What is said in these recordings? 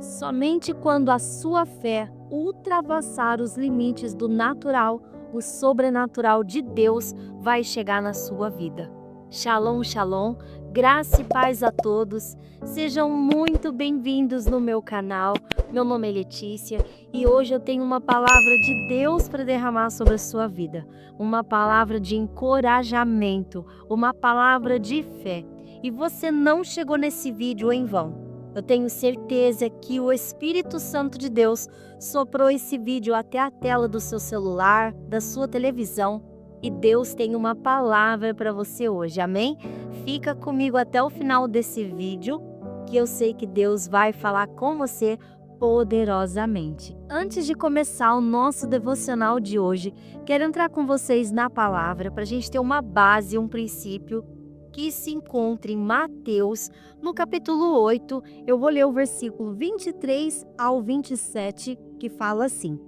Somente quando a sua fé ultrapassar os limites do natural, o sobrenatural de Deus vai chegar na sua vida. Shalom, shalom, graça e paz a todos. Sejam muito bem-vindos no meu canal. Meu nome é Letícia e hoje eu tenho uma palavra de Deus para derramar sobre a sua vida. Uma palavra de encorajamento, uma palavra de fé. E você não chegou nesse vídeo em vão. Eu tenho certeza que o Espírito Santo de Deus soprou esse vídeo até a tela do seu celular, da sua televisão, e Deus tem uma palavra para você hoje, amém? Fica comigo até o final desse vídeo, que eu sei que Deus vai falar com você poderosamente. Antes de começar o nosso devocional de hoje, quero entrar com vocês na palavra para a gente ter uma base, um princípio que se encontra em Mateus, no capítulo 8, eu vou ler o versículo 23 ao 27, que fala assim: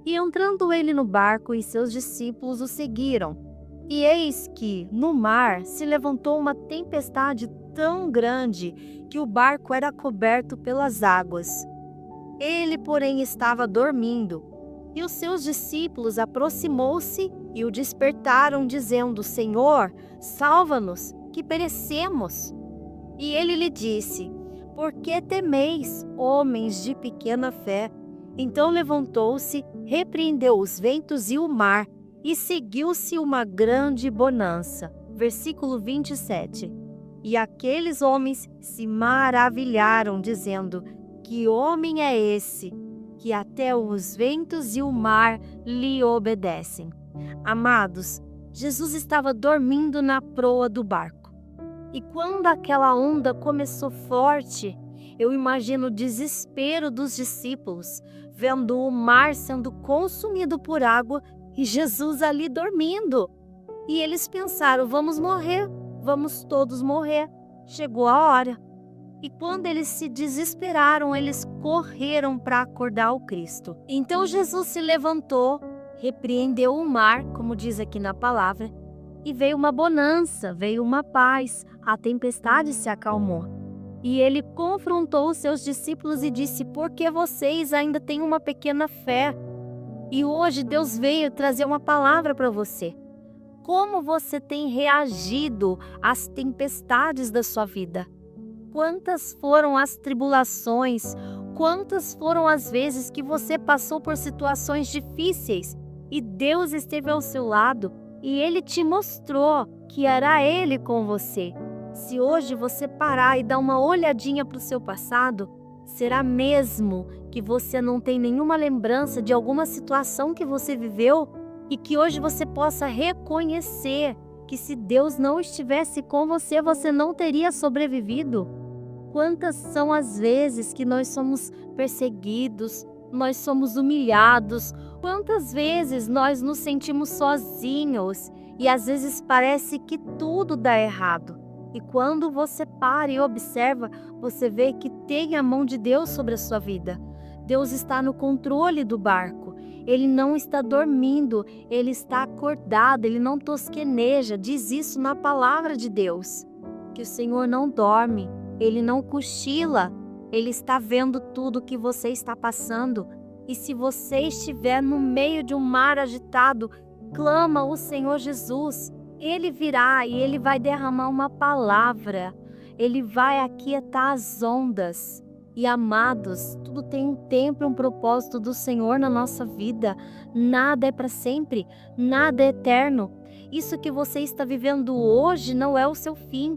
E entrando ele no barco e seus discípulos o seguiram, e eis que, no mar, se levantou uma tempestade tão grande que o barco era coberto pelas águas. Ele, porém, estava dormindo, e os seus discípulos aproximou-se e o despertaram, dizendo: Senhor, salva-nos, que perecemos. E ele lhe disse: Por que temeis, homens de pequena fé? Então levantou-se, repreendeu os ventos e o mar, e seguiu-se uma grande bonança. Versículo 27. E aqueles homens se maravilharam, dizendo: Que homem é esse, que até os ventos e o mar lhe obedecem? Amados, Jesus estava dormindo na proa do barco. E quando aquela onda começou forte, eu imagino o desespero dos discípulos, vendo o mar sendo consumido por água e Jesus ali dormindo. E eles pensaram: vamos morrer, vamos todos morrer. Chegou a hora. E quando eles se desesperaram, eles correram para acordar o Cristo. Então Jesus se levantou, repreendeu o mar, como diz aqui na palavra, e veio uma bonança, veio uma paz, a tempestade se acalmou. E ele confrontou os seus discípulos e disse: Por que vocês ainda têm uma pequena fé? E hoje Deus veio trazer uma palavra para você. Como você tem reagido às tempestades da sua vida? Quantas foram as tribulações? Quantas foram as vezes que você passou por situações difíceis e Deus esteve ao seu lado e Ele te mostrou que era Ele com você? Se hoje você parar e dar uma olhadinha para o seu passado, será mesmo que você não tem nenhuma lembrança de alguma situação que você viveu e que hoje você possa reconhecer que se Deus não estivesse com você, você não teria sobrevivido? Quantas são as vezes que nós somos perseguidos, nós somos humilhados, quantas vezes nós nos sentimos sozinhos e às vezes parece que tudo dá errado. E quando você para e observa, você vê que tem a mão de Deus sobre a sua vida. Deus está no controle do barco. Ele não está dormindo, ele está acordado, ele não tosqueneja. Diz isso na palavra de Deus, que o Senhor não dorme. Ele não cochila, Ele está vendo tudo que você está passando. E se você estiver no meio de um mar agitado, clama o Senhor Jesus. Ele virá e Ele vai derramar uma palavra. Ele vai aquietar as ondas. E amados, tudo tem um tempo e um propósito do Senhor na nossa vida. Nada é para sempre, nada é eterno. Isso que você está vivendo hoje não é o seu fim.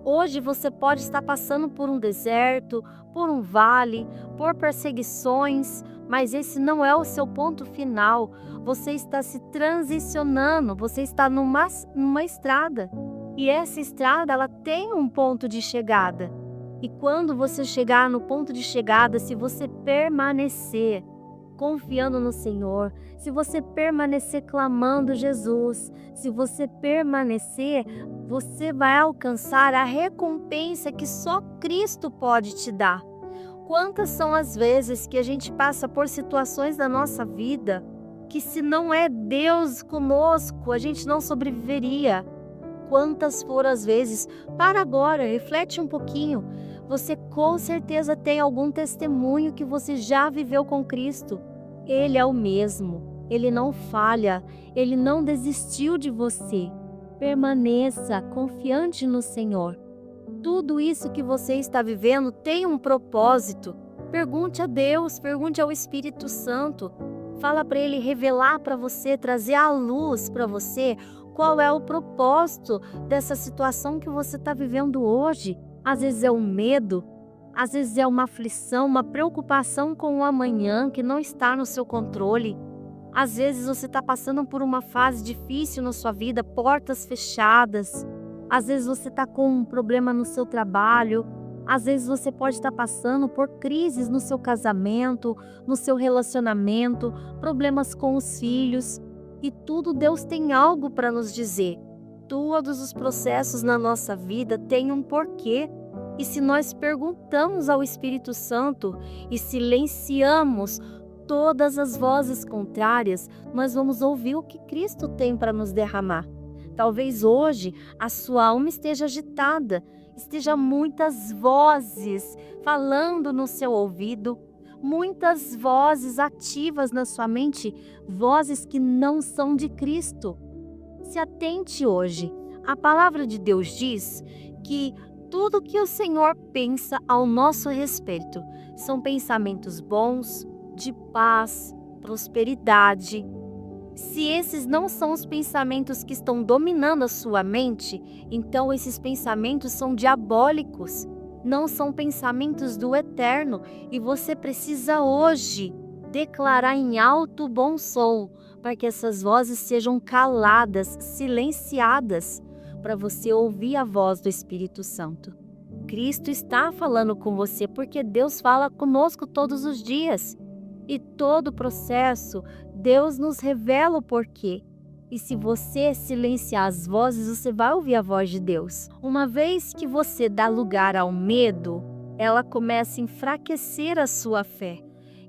Hoje você pode estar passando por um deserto, por um vale, por perseguições, mas esse não é o seu ponto final. Você está se transicionando, você está numa estrada. E essa estrada, ela tem um ponto de chegada. E quando você chegar no ponto de chegada, se você permanecer confiando no Senhor, se você permanecer clamando Jesus, se você permanecer, você vai alcançar a recompensa que só Cristo pode te dar. Quantas são as vezes que a gente passa por situações da nossa vida que, se não é Deus conosco, a gente não sobreviveria? Quantas foram as vezes? Para agora, reflete um pouquinho. Você com certeza tem algum testemunho que você já viveu com Cristo. Ele é o mesmo, Ele não falha, Ele não desistiu de você. Permaneça confiante no Senhor. Tudo isso que você está vivendo tem um propósito. Pergunte a Deus, pergunte ao Espírito Santo. Fala para Ele revelar para você, trazer à luz para você qual é o propósito dessa situação que você está vivendo hoje. Às vezes é um medo, às vezes é uma aflição, uma preocupação com o amanhã que não está no seu controle. Às vezes você está passando por uma fase difícil na sua vida, portas fechadas. Às vezes você está com um problema no seu trabalho. Às vezes você pode estar passando por crises no seu casamento, no seu relacionamento, problemas com os filhos. E tudo Deus tem algo para nos dizer. Todos os processos na nossa vida têm um porquê. E se nós perguntamos ao Espírito Santo e silenciamos todas as vozes contrárias, nós vamos ouvir o que Cristo tem para nos derramar. Talvez hoje a sua alma esteja agitada, esteja muitas vozes falando no seu ouvido, muitas vozes ativas na sua mente, vozes que não são de Cristo. Se atente hoje. A palavra de Deus diz que tudo que o Senhor pensa ao nosso respeito são pensamentos bons, de paz, prosperidade. Se esses não são os pensamentos que estão dominando a sua mente, então esses pensamentos são diabólicos, não são pensamentos do eterno, e você precisa hoje declarar em alto bom som, para que essas vozes sejam caladas, silenciadas, para você ouvir a voz do Espírito Santo. Cristo está falando com você porque Deus fala conosco todos os dias. E todo o processo, Deus nos revela o porquê. E se você silenciar as vozes, você vai ouvir a voz de Deus. Uma vez que você dá lugar ao medo, ela começa a enfraquecer a sua fé.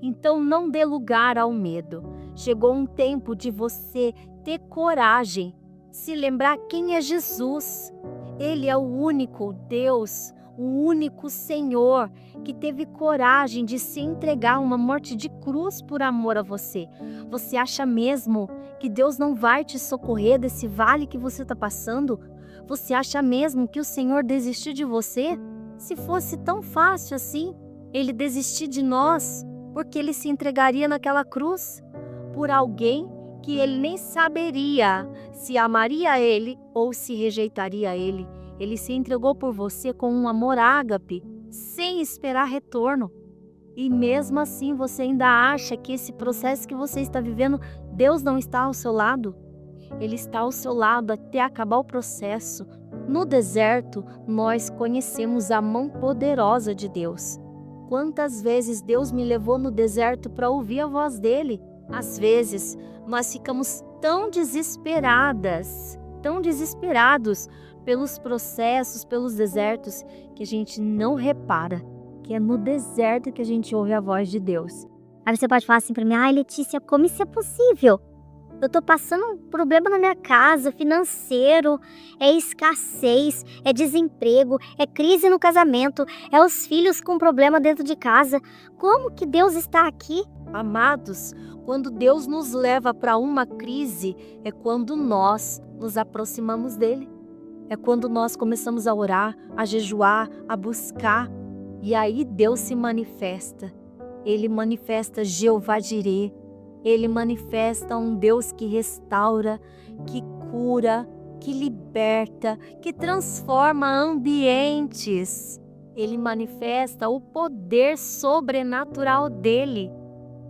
Então não dê lugar ao medo. Chegou um tempo de você ter coragem, se lembrar quem é Jesus. Ele é o único Deus, o único Senhor que teve coragem de se entregar a uma morte de cruz por amor a você. Você acha mesmo que Deus não vai te socorrer desse vale que você está passando? Você acha mesmo que o Senhor desistiu de você? Se fosse tão fácil assim, Ele desistir de nós, porque Ele se entregaria naquela cruz por alguém que Ele nem saberia se amaria Ele ou se rejeitaria Ele. Ele se entregou por você com um amor ágape, sem esperar retorno. E mesmo assim você ainda acha que esse processo que você está vivendo, Deus não está ao seu lado? Ele está ao seu lado até acabar o processo. No deserto, nós conhecemos a mão poderosa de Deus. Quantas vezes Deus me levou no deserto para ouvir a voz dele? Às vezes, nós ficamos tão desesperados pelos processos, pelos desertos, que a gente não repara que é no deserto que a gente ouve a voz de Deus. Aí você pode falar assim pra mim: ai, Letícia, como isso é possível? Eu tô passando um problema na minha casa, financeiro, é escassez, é desemprego, é crise no casamento, é os filhos com problema dentro de casa. Como que Deus está aqui? Amados, quando Deus nos leva para uma crise, é quando nós nos aproximamos dele. É quando nós começamos a orar, a jejuar, a buscar. E aí Deus se manifesta. Ele manifesta Jeová Jirê. Ele manifesta um Deus que restaura, que cura, que liberta, que transforma ambientes. Ele manifesta o poder sobrenatural dele.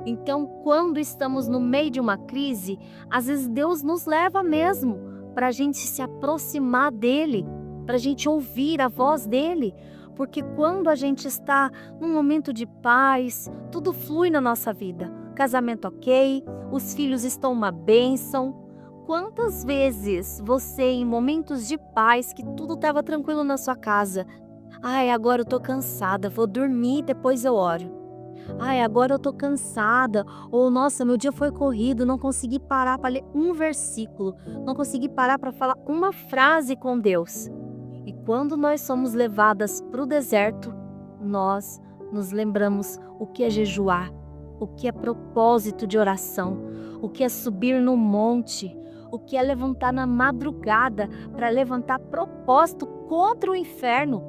Então, quando estamos no meio de uma crise, às vezes Deus nos leva mesmo para a gente se aproximar dele, para a gente ouvir a voz dele. Porque quando a gente está num momento de paz, tudo flui na nossa vida. Casamento ok, os filhos estão uma bênção. Quantas vezes você, em momentos de paz, que tudo estava tranquilo na sua casa, ai, agora eu tô cansada, vou dormir, depois eu oro. Ai, agora eu tô cansada. Ou, nossa, meu dia foi corrido, não consegui parar para ler um versículo, não consegui parar para falar uma frase com Deus. E quando nós somos levadas para o deserto, nós nos lembramos o que é jejuar, o que é propósito de oração, o que é subir no monte, o que é levantar na madrugada para levantar propósito contra o inferno.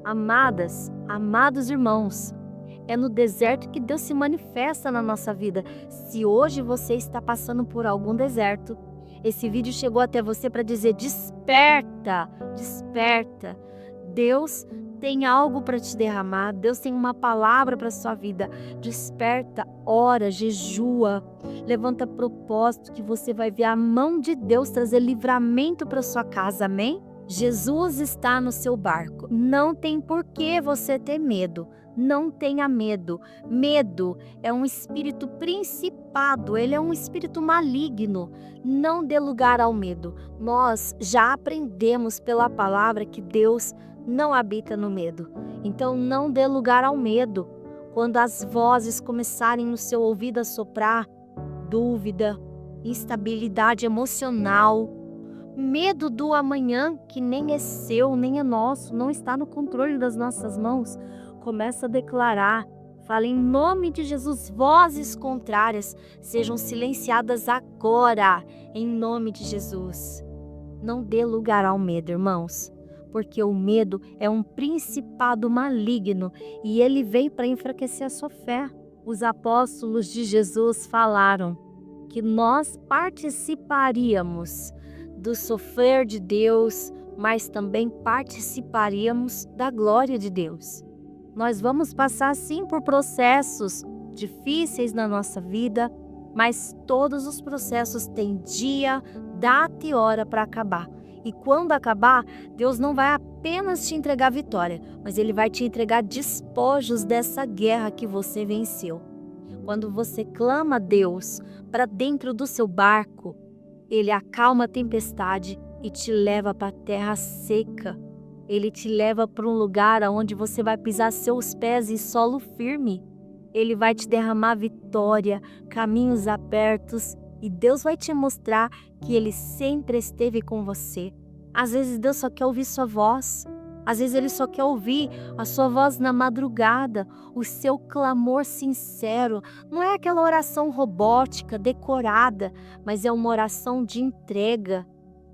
Amadas, amados irmãos, é no deserto que Deus se manifesta na nossa vida. Se hoje você está passando por algum deserto, esse vídeo chegou até você para dizer: desperta, desperta. Deus tem algo para te derramar, Deus tem uma palavra para sua vida. Desperta, ora, jejua, levanta propósito que você vai ver a mão de Deus trazer livramento para sua casa, amém? Jesus está no seu barco, não tem por que você ter medo. Não tenha medo. Medo é um espírito principado, ele é um espírito maligno. Não dê lugar ao medo. Nós já aprendemos pela palavra que Deus não habita no medo. Então não dê lugar ao medo. Quando as vozes começarem no seu ouvido a soprar, dúvida, instabilidade emocional, medo do amanhã que nem é seu, nem é nosso, não está no controle das nossas mãos, começa a declarar, fala em nome de Jesus, vozes contrárias sejam silenciadas agora, em nome de Jesus. Não dê lugar ao medo, irmãos, porque o medo é um principado maligno e ele veio para enfraquecer a sua fé. Os apóstolos de Jesus falaram que nós participaríamos do sofrer de Deus, mas também participaríamos da glória de Deus. Nós vamos passar sim por processos difíceis na nossa vida, mas todos os processos têm dia, data e hora para acabar. E quando acabar, Deus não vai apenas te entregar vitória, mas Ele vai te entregar despojos dessa guerra que você venceu. Quando você clama a Deus para dentro do seu barco, Ele acalma a tempestade e te leva para a terra seca. Ele te leva para um lugar onde você vai pisar seus pés em solo firme. Ele vai te derramar vitória, caminhos abertos, e Deus vai te mostrar que Ele sempre esteve com você. Às vezes Deus só quer ouvir sua voz. Às vezes Ele só quer ouvir a sua voz na madrugada, o seu clamor sincero. Não é aquela oração robótica, decorada, mas é uma oração de entrega.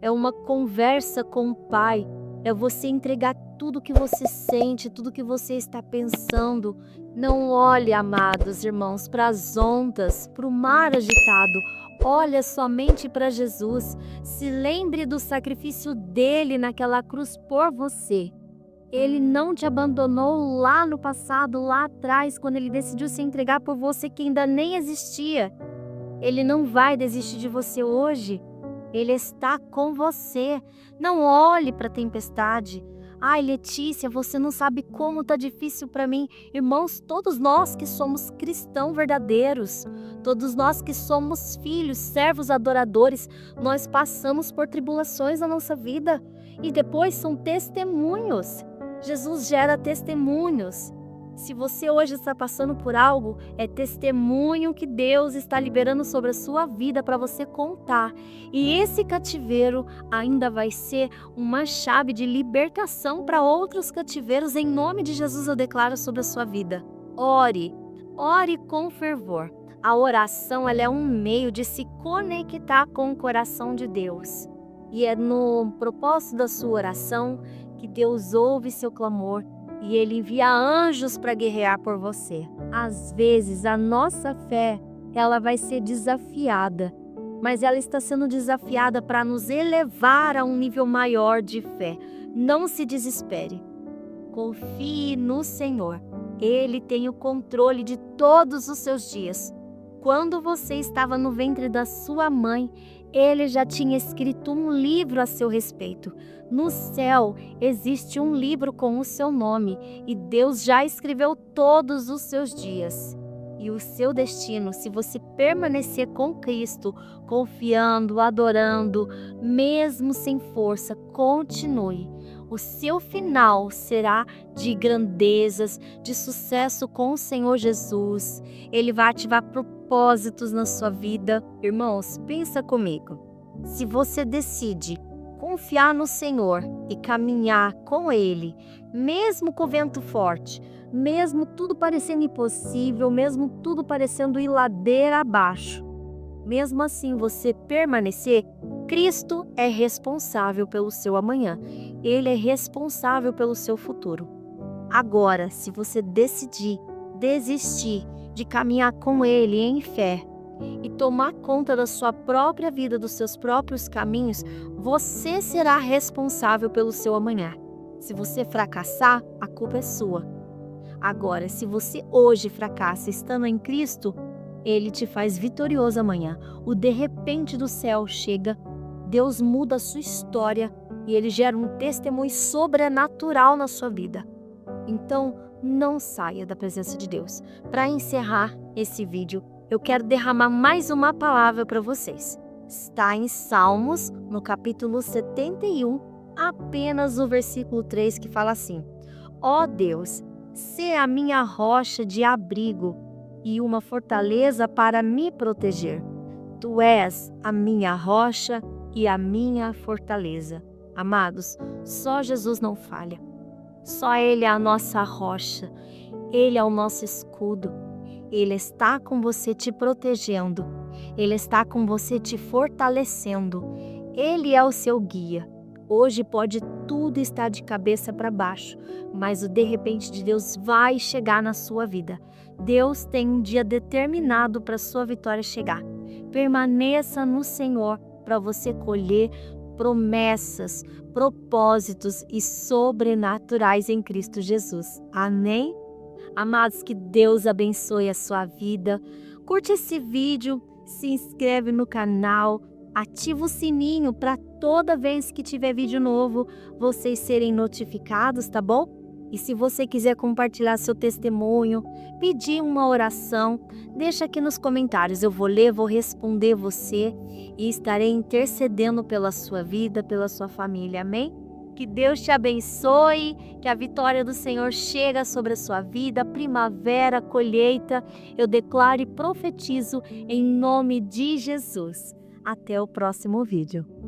É uma conversa com o Pai. É você entregar tudo que você sente, tudo que você está pensando. Não olhe, amados irmãos, para as ondas, para o mar agitado. Olha somente para Jesus. Se lembre do sacrifício dele naquela cruz por você. Ele não te abandonou lá no passado, lá atrás, quando ele decidiu se entregar por você que ainda nem existia. Ele não vai desistir de você hoje. Ele está com você. Não olhe para a tempestade. Ai, Letícia, você não sabe como está difícil para mim. Irmãos, todos nós que somos cristãos verdadeiros, todos nós que somos filhos, servos adoradores, nós passamos por tribulações na nossa vida e depois são testemunhos. Jesus gera testemunhos. Se você hoje está passando por algo, é testemunho que Deus está liberando sobre a sua vida para você contar. E esse cativeiro ainda vai ser uma chave de libertação para outros cativeiros. Em nome de Jesus eu declaro sobre a sua vida. Ore, ore com fervor. A oração ela é um meio de se conectar com o coração de Deus. E é no propósito da sua oração que Deus ouve seu clamor e Ele envia anjos para guerrear por você. Às vezes a nossa fé ela vai ser desafiada, mas ela está sendo desafiada para nos elevar a um nível maior de fé. Não se desespere. Confie no Senhor. Ele tem o controle de todos os seus dias. Quando você estava no ventre da sua mãe, Ele já tinha escrito um livro a seu respeito. No céu existe um livro com o seu nome e Deus já escreveu todos os seus dias. E o seu destino, se você permanecer com Cristo, confiando, adorando, mesmo sem força, continue. O seu final será de grandezas, de sucesso com o Senhor Jesus. Ele vai ativar propósitos na sua vida. Irmãos, pensa comigo. Se você decide confiar no Senhor e caminhar com Ele, mesmo com o vento forte, mesmo tudo parecendo impossível, mesmo tudo parecendo ir ladeira abaixo, mesmo assim você permanecer, Cristo é responsável pelo seu amanhã. Ele é responsável pelo seu futuro. Agora, se você decidir desistir de caminhar com Ele em fé e tomar conta da sua própria vida, dos seus próprios caminhos, você será responsável pelo seu amanhã. Se você fracassar, a culpa é sua. Agora, se você hoje fracassa estando em Cristo, Ele te faz vitorioso amanhã. O de repente do céu chega, Deus muda a sua história e Ele gera um testemunho sobrenatural na sua vida. Então, não saia da presença de Deus. Para encerrar esse vídeo, eu quero derramar mais uma palavra para vocês. Está em Salmos, no capítulo 71, apenas o versículo 3, que fala assim: Ó Deus, sê a minha rocha de abrigo e uma fortaleza para me proteger. Tu és a minha rocha e a minha fortaleza. Amados, só Jesus não falha. Só Ele é a nossa rocha. Ele é o nosso escudo. Ele está com você te protegendo. Ele está com você te fortalecendo. Ele é o seu guia. Hoje pode tudo estar de cabeça para baixo, mas o de repente de Deus vai chegar na sua vida. Deus tem um dia determinado para a sua vitória chegar. Permaneça no Senhor para você colher promessas, propósitos e sobrenaturais em Cristo Jesus. Amém? Amados, que Deus abençoe a sua vida. Curte esse vídeo, se inscreve no canal, ativa o sininho para toda vez que tiver vídeo novo, vocês serem notificados, tá bom? E se você quiser compartilhar seu testemunho, pedir uma oração, deixa aqui nos comentários. Eu vou ler, vou responder você e estarei intercedendo pela sua vida, pela sua família. Amém? Que Deus te abençoe, que a vitória do Senhor chegue sobre a sua vida, primavera, colheita. Eu declaro e profetizo em nome de Jesus. Até o próximo vídeo.